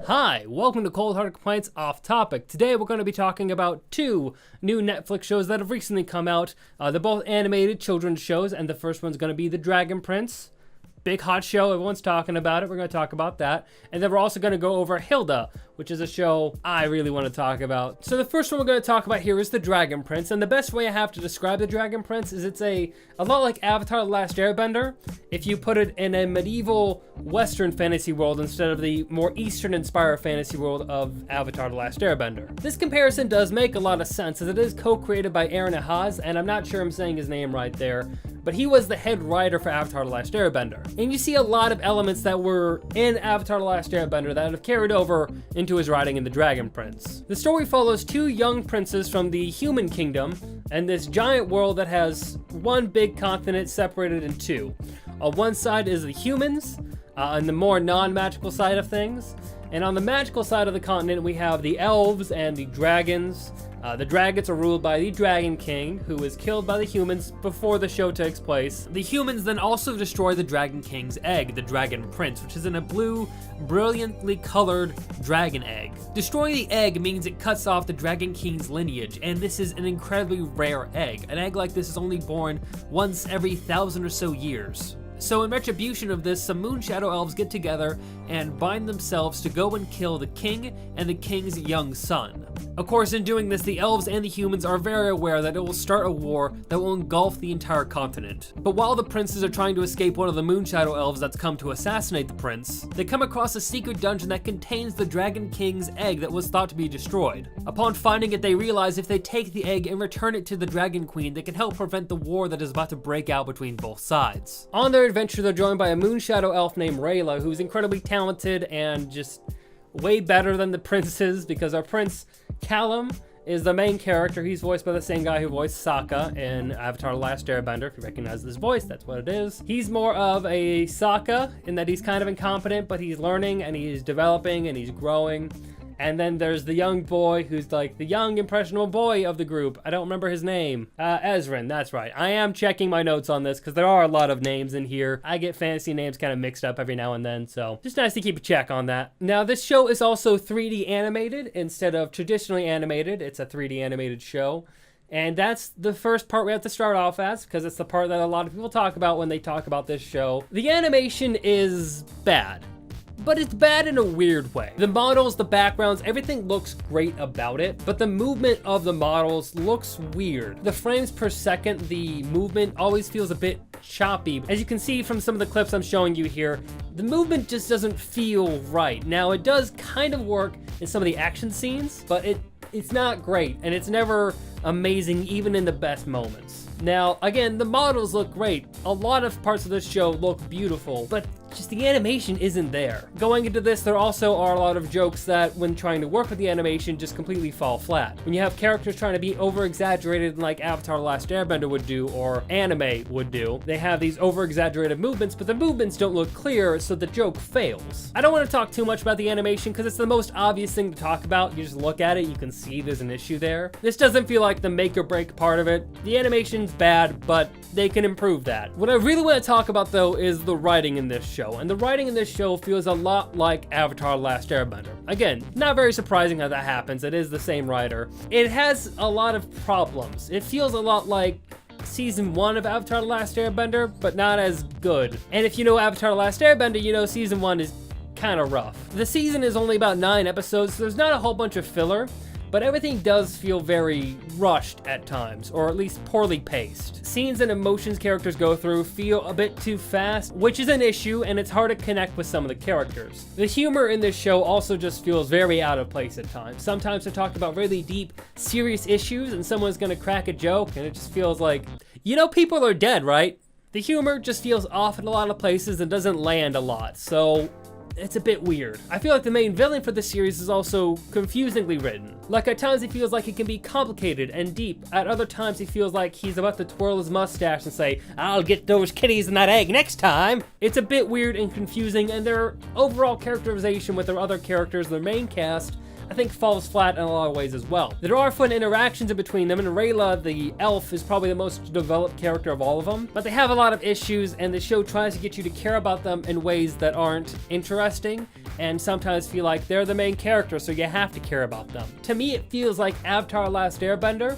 Hi, welcome to Cold Hard Complaints Off Topic. Today we're going to be talking about two new Netflix shows that have recently come out. They're both animated children's shows, and the first one's going to be The Dragon Prince. Big hot show, everyone's talking about it. We're going to talk about that. And then we're also going to go over Hilda, which is a show I really want to talk about. So the first one we're going to talk about here is The Dragon Prince. And the best way I have to describe The Dragon Prince is it's a lot like Avatar: The Last Airbender, if you put it in a medieval Western fantasy world instead of the more Eastern-inspired fantasy world of Avatar: The Last Airbender. This comparison does make a lot of sense, as it is co-created by Aaron Ahaz, and I'm not sure I'm saying his name right there, but he was the head writer for Avatar: The Last Airbender. And you see a lot of elements that were in Avatar: The Last Airbender that have carried over into his writing in The Dragon Prince. The story follows two young princes from the human kingdom and this giant world that has one big continent separated in two. On one side is the humans, and the more non-magical side of things. And on the magical side of the continent, we have the elves and the dragons. The dragons are ruled by the Dragon King, who is killed by the humans before the show takes place. The humans then also destroy the Dragon King's egg, the Dragon Prince, which is in a blue, brilliantly colored dragon egg. Destroying the egg means it cuts off the Dragon King's lineage, and this is an incredibly rare egg. An egg like this is only born once every 1,000 or so years. So in retribution of this, some Moon Shadow Elves get together and bind themselves to go and kill the king and the king's young son. Of course, in doing this, the elves and the humans are very aware that it will start a war that will engulf the entire continent. But while the princes are trying to escape one of the Moon Shadow Elves that's come to assassinate the prince, they come across a secret dungeon that contains the Dragon King's egg that was thought to be destroyed. Upon finding it, they realize if they take the egg and return it to the Dragon Queen, they can help prevent the war that is about to break out between both sides. On their adventure, they're joined by a Moon Shadow Elf named Rayla, who's incredibly talented and just way better than the princes, because our prince Callum is the main character. He's voiced by the same guy who voiced Sokka in Avatar: The Last Airbender. If you recognize this voice, that's what it is. He's more of a Sokka in that he's kind of incompetent, but he's learning and he's developing and he's growing. And then there's the young boy who's like the young impressionable boy of the group. I don't remember his name. Ezrin, that's right. I am checking my notes on this because there are a lot of names in here. I get fantasy names kind of mixed up every now and then, so just nice to keep a check on that. Now, this show is also 3D animated instead of traditionally animated. It's a 3D animated show. And that's the first part we have to start off as, because it's the part that a lot of people talk about when they talk about this show. The animation is bad, but it's bad in a weird way. The models, the backgrounds, everything looks great about it, but the movement of the models looks weird. The frames per second, the movement always feels a bit choppy. As you can see from some of the clips I'm showing you here, the movement just doesn't feel right. Now, it does kind of work in some of the action scenes, but it's not great, and it's never amazing even in the best moments. Now, again, the models look great. A lot of parts of this show look beautiful, but just the animation isn't there. Going into this, there also are a lot of jokes that, when trying to work with the animation, just completely fall flat. When you have characters trying to be over-exaggerated like Avatar: The Last Airbender would do, or anime would do, they have these over-exaggerated movements, but the movements don't look clear, so the joke fails. I don't want to talk too much about the animation because it's the most obvious thing to talk about. You just look at it, you can see there's an issue there. This doesn't feel like the make or break part of it. The animation's bad, but they can improve that. What I really want to talk about, though, is the writing in this show. And the writing in this show feels a lot like Avatar: The Last Airbender. Again, not very surprising how that happens. It is the same writer. It has a lot of problems. It feels a lot like Season 1 of Avatar: The Last Airbender, but not as good. And if you know Avatar: The Last Airbender, you know Season 1 is kind of rough. The season is only about 9 episodes, so there's not a whole bunch of filler, but everything does feel very rushed at times, or at least poorly paced. Scenes and emotions characters go through feel a bit too fast, which is an issue, and it's hard to connect with some of the characters. The humor in this show also just feels very out of place at times. Sometimes they're talking about really deep, serious issues, and someone's gonna crack a joke, and it just feels like, you know, people are dead, right? The humor just feels off in a lot of places and doesn't land a lot, so it's a bit weird. I feel like the main villain for the series is also confusingly written. Like, at times he feels like it can be complicated and deep. At other times he feels like he's about to twirl his mustache and say, "I'll get those kitties in that egg next time." It's a bit weird and confusing, and their overall characterization with their other characters, their main cast, I think falls flat in a lot of ways as well. There are fun interactions in between them, and Rayla, the elf, is probably the most developed character of all of them, but they have a lot of issues, and the show tries to get you to care about them in ways that aren't interesting, and sometimes feel like they're the main character, so you have to care about them. To me, it feels like Avatar: Last Airbender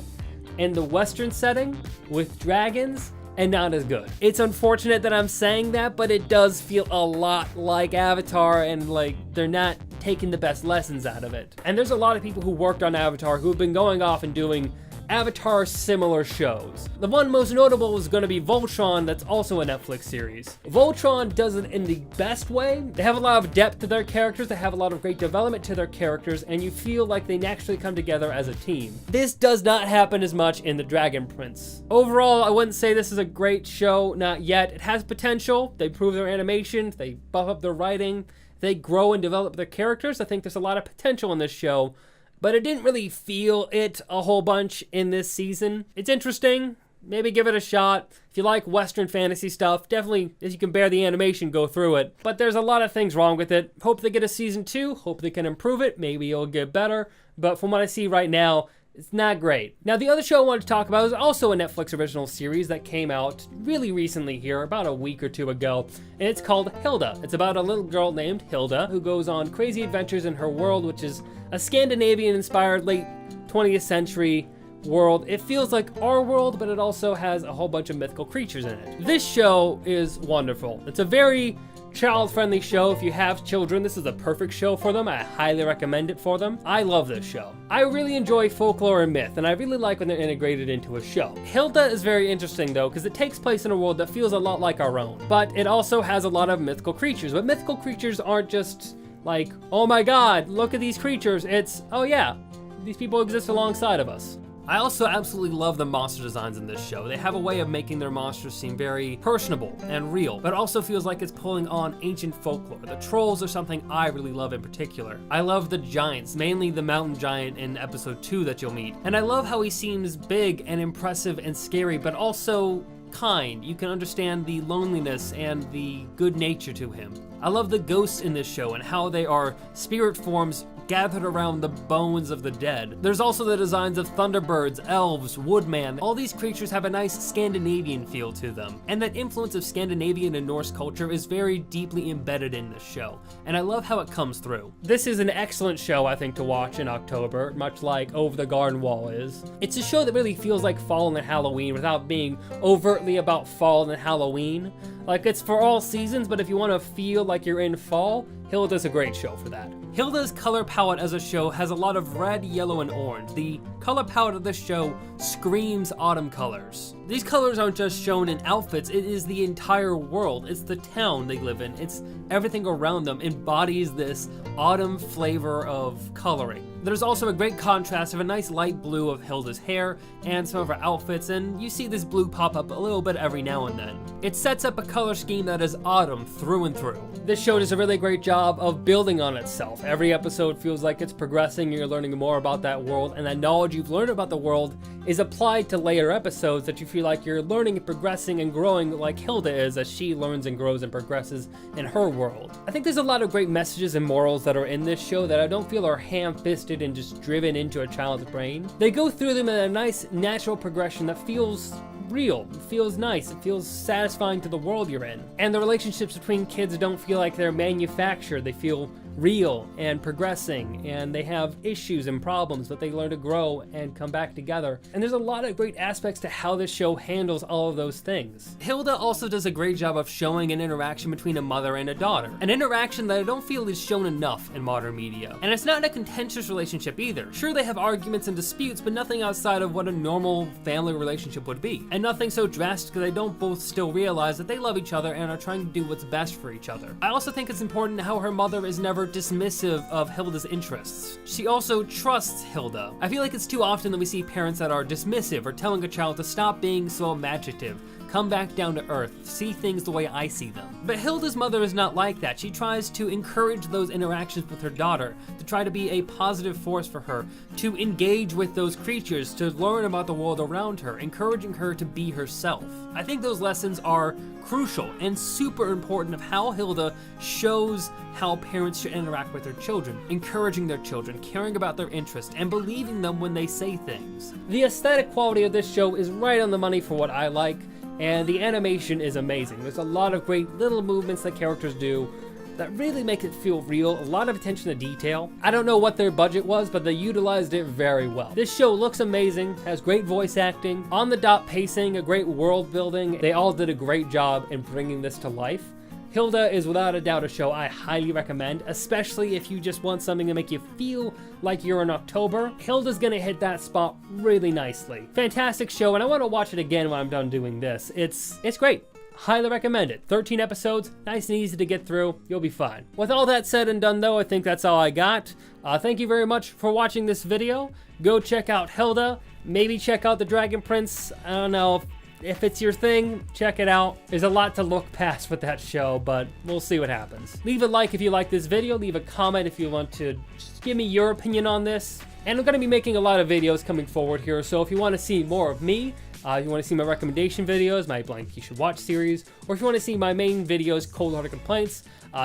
in the Western setting with dragons, and not as good. It's unfortunate that I'm saying that, but it does feel a lot like Avatar, and like they're not taking the best lessons out of it. And there's a lot of people who worked on Avatar who have been going off and doing Avatar similar shows. The one most notable is going to be Voltron, that's also a Netflix series. Voltron does it in the best way. They have a lot of depth to their characters, they have a lot of great development to their characters, and you feel like they naturally come together as a team. This does not happen as much in the Dragon Prince. Overall, I wouldn't say this is a great show, not yet. It has potential. They improve their animation, they buff up their writing, they grow and develop their characters. I think there's a lot of potential in this show, but I didn't really feel it a whole bunch in this season. It's interesting. Maybe give it a shot. If you like Western fantasy stuff, definitely, if you can bear the animation, go through it. But there's a lot of things wrong with it. Hope they get a season 2. Hope they can improve it. Maybe it'll get better. But from what I see right now, it's not great. Now, the other show I wanted to talk about is also a Netflix original series that came out really recently here, about a week or two ago, and it's called Hilda. It's about a little girl named Hilda who goes on crazy adventures in her world, which is a Scandinavian-inspired late 20th century world. It feels like our world, but it also has a whole bunch of mythical creatures in it. This show is wonderful. It's a very child-friendly show. If you have children, this is a perfect show for them. I highly recommend it for them. I love this show. I really enjoy folklore and myth, and I really like when they're integrated into a show. Hilda is very interesting though, because it takes place in a world that feels a lot like our own, but it also has a lot of mythical creatures. But mythical creatures aren't just like, oh my god, look at these creatures. It's, oh yeah, these people exist alongside of us. I also absolutely love the monster designs in this show. They have a way of making their monsters seem very personable and real, but it also feels like it's pulling on ancient folklore. The trolls are something I really love in particular. I love the giants, mainly the mountain giant in episode 2 that you'll meet. And I love how he seems big and impressive and scary, but also kind. You can understand the loneliness and the good nature to him. I love the ghosts in this show and how they are spirit forms gathered around the bones of the dead. There's also the designs of thunderbirds, elves, woodman. All these creatures have a nice Scandinavian feel to them. And that influence of Scandinavian and Norse culture is very deeply embedded in this show. And I love how it comes through. This is an excellent show, I think, to watch in October, much like Over the Garden Wall is. It's a show that really feels like fall and Halloween without being overtly about fall and Halloween. Like, it's for all seasons, but if you want to feel like you're in fall, Hilda's a great show for that. Hilda's color palette as a show has a lot of red, yellow, and orange. The color palette of this show screams autumn colors. These colors aren't just shown in outfits, it is the entire world. It's the town they live in. It's everything around them embodies this autumn flavor of coloring. There's also a great contrast of a nice light blue of Hilda's hair and some of her outfits, and you see this blue pop up a little bit every now and then. It sets up a color scheme that is autumn through and through. This show does a really great job of building on itself. Every episode feels like it's progressing and you're learning more about that world, and that knowledge you've learned about the world is applied to later episodes that you feel like you're learning and progressing and growing like Hilda is as she learns and grows and progresses in her world. I think there's a lot of great messages and morals that are in this show that I don't feel are ham-fisted and just driven into a child's brain. They go through them in a nice natural progression that feels real, it feels nice, it feels satisfying to the world you're in. And the relationships between kids don't feel like they're manufactured, they feel real and progressing, and they have issues and problems, but they learn to grow and come back together. And there's a lot of great aspects to how this show handles all of those things. Hilda also does a great job of showing an interaction between a mother and a daughter, an interaction that I don't feel is shown enough in modern media. And it's not a contentious relationship either. Sure, they have arguments and disputes, but nothing outside of what a normal family relationship would be. And nothing so drastic that they don't both still realize that they love each other and are trying to do what's best for each other. I also think it's important how her mother is never dismissive of Hilda's interests. She also trusts Hilda. I feel like it's too often that we see parents that are dismissive or telling a child to stop being so imaginative, come back down to earth, see things the way I see them. But Hilda's mother is not like that. She tries to encourage those interactions with her daughter, to try to be a positive force for her, to engage with those creatures, to learn about the world around her, encouraging her to be herself. I think those lessons are crucial and super important of how Hilda shows how parents should interact with their children, encouraging their children, caring about their interests, and believing them when they say things. The aesthetic quality of this show is right on the money for what I like, and the animation is amazing. There's a lot of great little movements that characters do. that really make it feel real, a lot of attention to detail. I don't know what their budget was, but they utilized it very well. This show looks amazing, has great voice acting, on the dot pacing, a great world building. They all did a great job in bringing this to life. Hilda is without a doubt a show I highly recommend, especially if you just want something to make you feel like you're in October. Hilda's gonna hit that spot really nicely. Fantastic show, and I want to watch it again when I'm done doing this. It's great. Highly recommend it. 13 episodes, nice and easy to get through. You'll be fine. With all that said and done though, I think that's all I got. Thank you very much for watching this video. Go check out Hilda. Maybe check out the Dragon Prince. I don't know if it's your thing, check it out. There's a lot to look past with that show, but we'll see what happens. Leave a like if you like this video. Leave a comment if you want to just give me your opinion on this. And I'm gonna be making a lot of videos coming forward here, so if you wanna see more of me, you want to see my recommendation videos, my blank you should watch series, or if you want to see my main videos, cold-hearted complaints,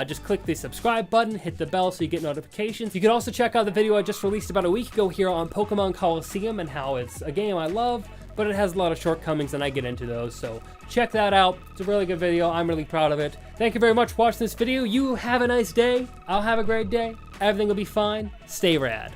just click the subscribe button, hit the bell so you get notifications. You can also check out the video I just released about a week ago here on Pokemon Coliseum and how it's a game I love, but it has a lot of shortcomings and I get into those, so check that out. It's a really good video. I'm really proud of it. Thank you very much for watching this video. You have a nice day. I'll have a great day. Everything will be fine. Stay rad.